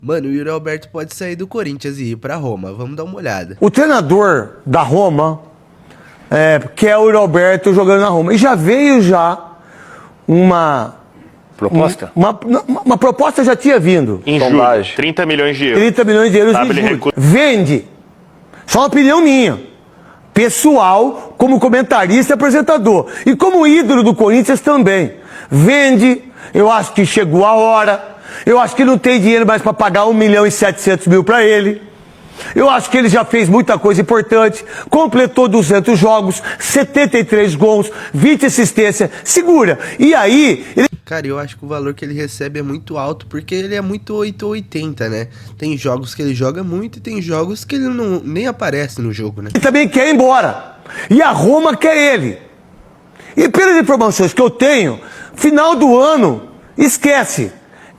Mano, o Yuri Alberto pode sair do Corinthians e ir pra Roma. Vamos dar uma olhada. O treinador da Roma quer o Yuri Alberto jogando na Roma. E já veio uma proposta? Uma proposta já tinha vindo. Em julho, 30 milhões de euros. 30 milhões de euros em julho. Vende. Só uma opinião minha. Pessoal, como comentarista e apresentador. E como ídolo do Corinthians também. Vende. Eu acho que chegou a hora. Eu acho que não tem dinheiro mais para pagar 1.700.000 para ele. Eu acho que ele já fez muita coisa importante. Completou 200 jogos, 73 gols, 20 assistências. Segura. E aí... Cara, eu acho que o valor que ele recebe é muito alto, porque ele é muito 8 ou 80, né? Tem jogos que ele joga muito e tem jogos que ele nem aparece no jogo, né? Ele também quer ir embora. E a Roma quer ele. E pelas informações que eu tenho, final do ano, esquece.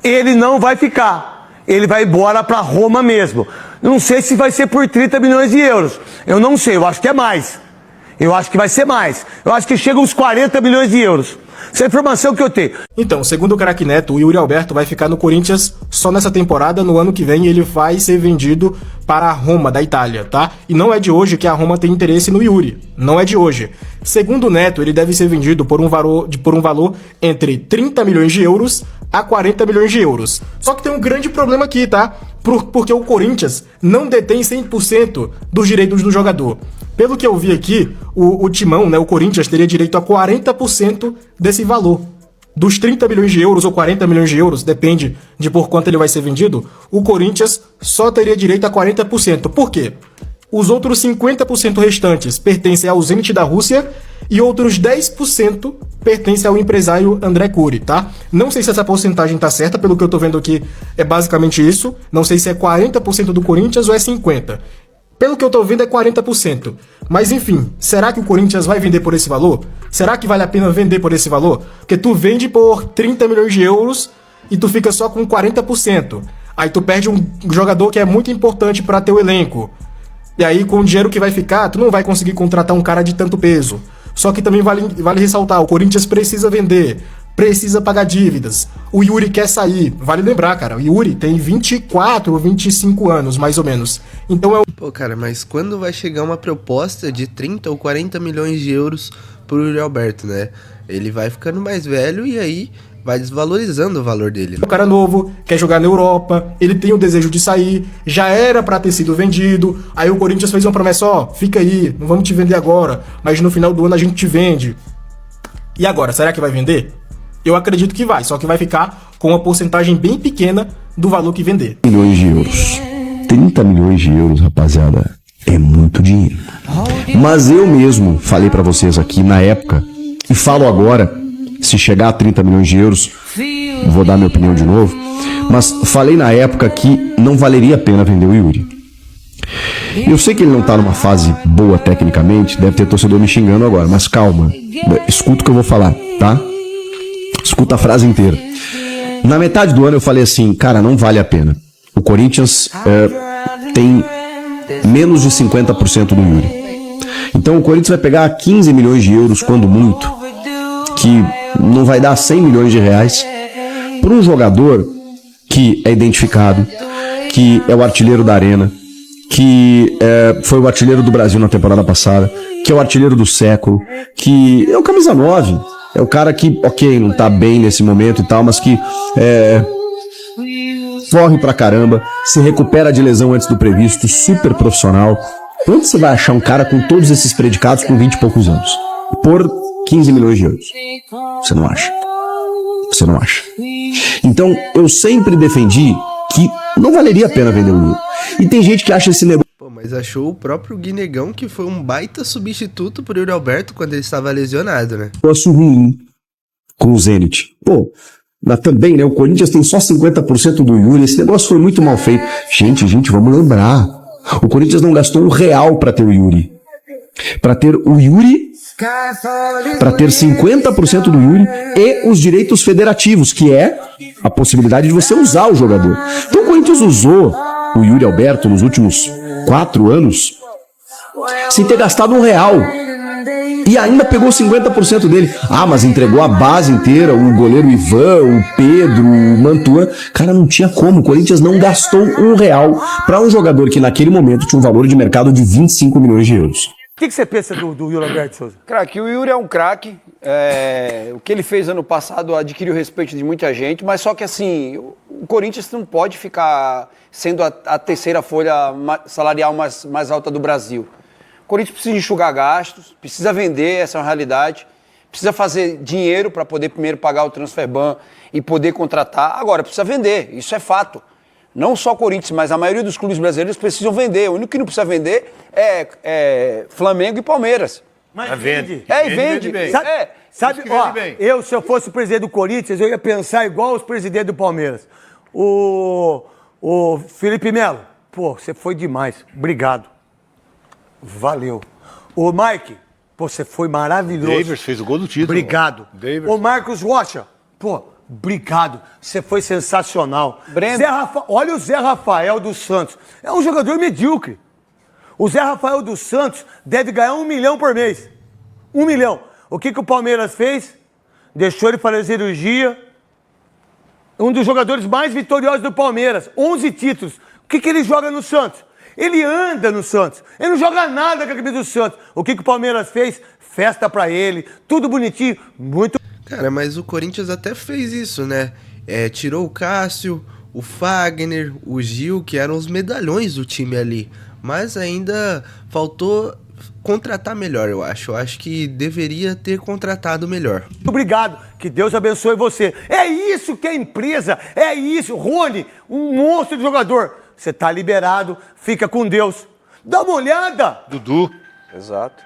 Ele não vai ficar. Ele vai embora para Roma mesmo. Não sei se vai ser por 30 milhões de euros. Eu não sei, eu acho que é mais. Eu acho que vai ser mais. Eu acho que chega uns 40 milhões de euros. Essa é a informação que eu tenho. Então, segundo o Craque Neto, o Yuri Alberto vai ficar no Corinthians só nessa temporada. No ano que vem ele vai ser vendido para a Roma, da Itália, tá? E não é de hoje que a Roma tem interesse no Yuri. Não é de hoje. Segundo o Neto, ele deve ser vendido por um valor entre 30 milhões de euros a 40 milhões de euros. Só que tem um grande problema aqui, tá? Porque o Corinthians não detém 100% dos direitos do jogador. Pelo que eu vi aqui, o Timão, né, o Corinthians, teria direito a 40% desse valor. Dos 30 milhões de euros ou 40 milhões de euros, depende de por quanto ele vai ser vendido, o Corinthians só teria direito a 40%. Por quê? Os outros 50% restantes pertencem ao Zenit da Rússia e outros 10% pertencem ao empresário André Cury, tá? Não sei se essa porcentagem tá certa, pelo que eu tô vendo aqui é basicamente isso. Não sei se é 40% do Corinthians ou é 50%. Pelo que eu tô vendo é 40%. Mas enfim, será que o Corinthians vai vender por esse valor? Será que vale a pena vender por esse valor? Porque tu vende por 30 milhões de euros e tu fica só com 40%. Aí tu perde um jogador que é muito importante para teu elenco. E aí com o dinheiro que vai ficar, tu não vai conseguir contratar um cara de tanto peso. Só que também vale ressaltar, o Corinthians precisa vender, precisa pagar dívidas. O Yuri quer sair. Vale lembrar, cara, o Yuri tem 24 ou 25 anos, mais ou menos. Então é... Pô, cara, mas quando vai chegar uma proposta de 30 ou 40 milhões de euros pro Yuri Alberto, né? Ele vai ficando mais velho e aí vai desvalorizando o valor dele, né? O cara novo, quer jogar na Europa, ele tem o desejo de sair, já era pra ter sido vendido, aí o Corinthians fez uma promessa, ó, fica aí, não vamos te vender agora, mas no final do ano a gente te vende. E agora, será que vai vender? Eu acredito que vai, só que vai ficar com uma porcentagem bem pequena do valor que vender. Milhões de euros. 30 milhões de euros, rapaziada, é muito dinheiro. Mas eu mesmo falei pra vocês aqui na época, e falo agora, se chegar a 30 milhões de euros, vou dar minha opinião de novo, mas falei na época que não valeria a pena vender o Yuri. Eu sei que ele não tá numa fase boa tecnicamente, deve ter torcedor me xingando agora, mas calma, escuta o que eu vou falar, tá? Escuta a frase inteira. Na metade do ano eu falei assim, cara, não vale a pena. O Corinthians tem menos de 50% do Yuri. Então o Corinthians vai pegar 15 milhões de euros, quando muito, que não vai dar 100 milhões de reais, por um jogador que é identificado, que é o artilheiro da Arena, que foi o artilheiro do Brasil na temporada passada, que é o artilheiro do século, que é o camisa 9. É o cara que, ok, não tá bem nesse momento e tal, mas que corre pra caramba, se recupera de lesão antes do previsto, super profissional. Onde você vai achar um cara com todos esses predicados com 20 e poucos anos? Por 15 milhões de euros. Você não acha. Você não acha. Então, eu sempre defendi que não valeria a pena vender o Yuri. E tem gente que acha esse negócio... Pô, mas achou o próprio Guinegão que foi um baita substituto pro Yuri Alberto quando ele estava lesionado, né? Negócio ruim com o Zenit. Pô, mas também, né? O Corinthians tem só 50% do Yuri. Esse negócio foi muito mal feito. Gente, vamos lembrar. O Corinthians não gastou R$1 pra ter o Yuri. Pra ter o Yuri, para ter 50% do Yuri e os direitos federativos, que é a possibilidade de você usar o jogador. Então o Corinthians usou o Yuri Alberto nos últimos 4 anos sem ter gastado R$1. E ainda pegou 50% dele. Ah, mas entregou a base inteira, o goleiro Ivan, o Pedro, o Mantuan. Cara, não tinha como. O Corinthians não gastou R$1 para um jogador que naquele momento tinha um valor de mercado de 25 milhões de euros. O que você pensa do Yuri Alberto Souza? Craque, o Yuri é um craque. O que ele fez ano passado adquiriu o respeito de muita gente, mas só que assim, o Corinthians não pode ficar sendo a terceira folha salarial mais alta do Brasil. O Corinthians precisa enxugar gastos, precisa vender, essa é uma realidade. Precisa fazer dinheiro para poder primeiro pagar o transferban e poder contratar. Agora, precisa vender, isso é fato. Não só o Corinthians, mas a maioria dos clubes brasileiros precisam vender. O único que não precisa vender é Flamengo e Palmeiras. Mas vende. Vende. Sabe, ó, se eu fosse o presidente do Corinthians, eu ia pensar igual os presidentes do Palmeiras. O Felipe Melo, pô, você foi demais. Obrigado. Valeu. O Mike, pô, você foi maravilhoso. Davis fez o gol do título. Obrigado. Davis. O Marcos Rocha, pô, obrigado. Você foi sensacional. Breno. Olha o Zé Rafael dos Santos. É um jogador medíocre. O Zé Rafael dos Santos deve ganhar 1 milhão por mês. 1 milhão. O que o Palmeiras fez? Deixou ele fazer cirurgia. Um dos jogadores mais vitoriosos do Palmeiras. 11 títulos. O que ele joga no Santos? Ele anda no Santos. Ele não joga nada com a camisa do Santos. O que o Palmeiras fez? Festa pra ele. Tudo bonitinho. Muito... Cara, mas o Corinthians até fez isso, né? Tirou o Cássio, o Fagner, o Gil, que eram os medalhões do time ali. Mas ainda faltou contratar melhor, eu acho. Eu acho que deveria ter contratado melhor. Muito obrigado. Que Deus abençoe você. É isso que é empresa. É isso. Rony, um monstro de jogador. Você tá liberado. Fica com Deus. Dá uma olhada. Dudu. Exato.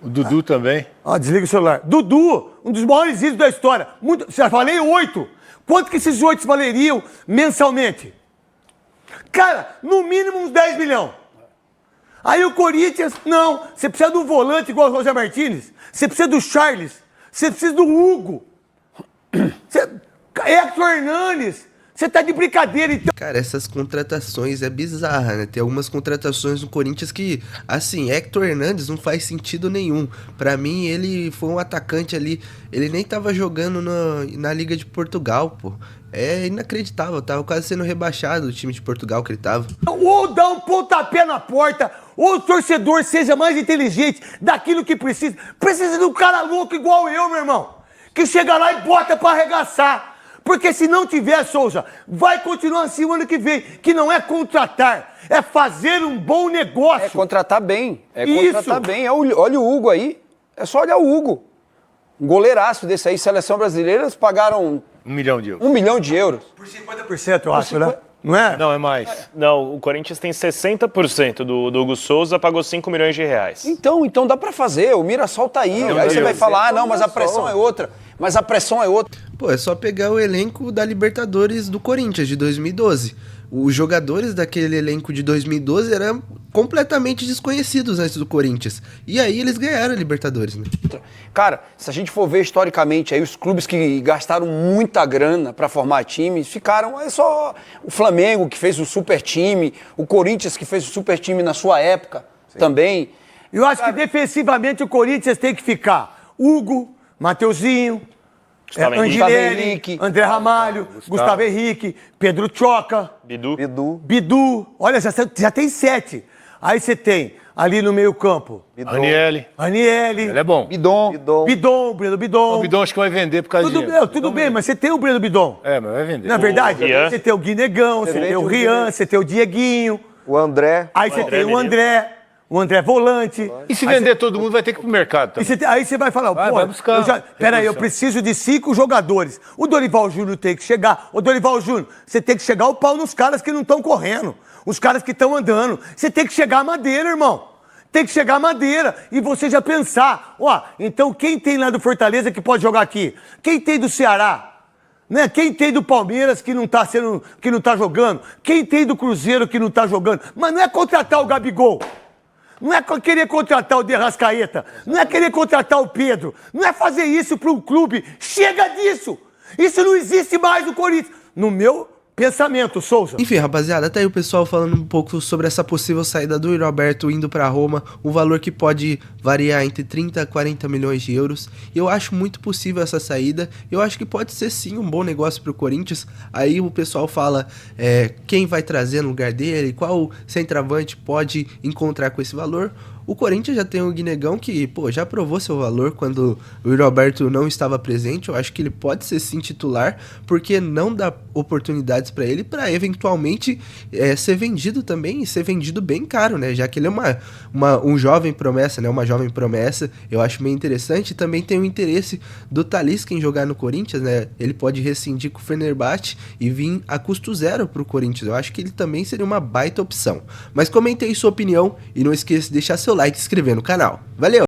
O Dudu também. Ó, desliga o celular. Dudu, um dos maiores ídolos da história. Já falei 8. Quanto que esses 8 valeriam mensalmente? Cara, no mínimo uns 10 milhões. Aí o Corinthians, não. Você precisa do volante igual o José Martínez. Você precisa do Charles. Você precisa do Hugo. Hector Hernanes. Você tá de brincadeira, então. Cara, essas contratações é bizarra, né? Tem algumas contratações no Corinthians que, assim, Hector Hernanes não faz sentido nenhum. Pra mim, ele foi um atacante ali. Ele nem tava jogando na Liga de Portugal, pô. É inacreditável, tava quase sendo rebaixado o time de Portugal que ele tava. Ou dá um pontapé na porta, ou o torcedor seja mais inteligente daquilo que precisa. Precisa de um cara louco igual eu, meu irmão. Que chega lá e bota pra arregaçar. Porque se não tiver, Souza, vai continuar assim o ano que vem. Que não é contratar, é fazer um bom negócio. É contratar bem. Isso. Contratar bem. Olha o Hugo aí. É só olhar o Hugo. Um goleiraço desse aí, seleção brasileira, eles pagaram 1 milhão de euros. 1 milhão de euros. Por 50%, eu acho, né? Não é? Não, é mais. Não, o Corinthians tem 60% do Hugo Souza, pagou 5 milhões de reais. Então dá pra fazer. O Mirassol tá aí. Aí você vai falar, não, mas a pressão é outra. Mas a pressão é outra. Pô, é só pegar o elenco da Libertadores do Corinthians, de 2012. Os jogadores daquele elenco de 2012 eram completamente desconhecidos antes do Corinthians. E aí eles ganharam a Libertadores, né? Cara, se a gente for ver historicamente aí, os clubes que gastaram muita grana pra formar times, ficaram... É só o Flamengo que fez o super time, o Corinthians que fez o super time na sua época também. Eu acho que defensivamente o Corinthians tem que ficar Hugo, Mateuzinho, Angelini, André Ramalho, Gustavo Henrique, Pedro Choca, Bidu. Olha, já tem 7. Aí você tem ali no meio campo Aniele. Ele é bom. Breno Bidon. O Bidon acho que vai vender por causa disso. Tudo bem, mas você tem o Breno Bidon. É, mas vai vender. Na verdade, Rian. você tem o Guinegão, você tem o Rian, você tem o Dieguinho. O André. Aí você tem o André volante. E se vender todo mundo, vai ter que ir pro mercado também. Aí você vai falar, vai buscar. Peraí, eu preciso de 5 jogadores. O Dorival Júnior tem que chegar. Ô, Dorival Júnior, você tem que chegar o pau nos caras que não estão correndo. Os caras que estão andando. Você tem que chegar a madeira, irmão. Tem que chegar a madeira. E você já pensar, então quem tem lá do Fortaleza que pode jogar aqui? Quem tem do Ceará? Né? Quem tem do Palmeiras que não tá jogando? Quem tem do Cruzeiro que não tá jogando? Mas não é contratar o Gabigol. Não é querer contratar o De Arrascaeta. Não é querer contratar o Pedro. Não é fazer isso para um clube. Chega disso. Isso não existe mais no Corinthians. No meu Pensamento, Souza. Enfim, rapaziada, tá aí o pessoal falando um pouco sobre essa possível saída do Yuri Alberto indo pra Roma, um valor que pode variar entre 30 a 40 milhões de euros. Eu acho muito possível essa saída, eu acho que pode ser sim um bom negócio pro Corinthians. Aí o pessoal fala quem vai trazer no lugar dele, qual centroavante pode encontrar com esse valor. O Corinthians já tem o Guinegão que, pô, já provou seu valor quando o Yuri Alberto não estava presente. Eu acho que ele pode ser sim titular, porque não dá oportunidades para ele para eventualmente ser vendido também e ser vendido bem caro, né? Já que ele é um jovem promessa, né? Uma jovem promessa, eu acho meio interessante. Também tem o interesse do Talisca em jogar no Corinthians, né? Ele pode rescindir com o Fenerbahçe e vir a custo zero pro Corinthians. Eu acho que ele também seria uma baita opção. Mas comente aí sua opinião e não esqueça de deixar seu like e se inscrever no canal. Valeu!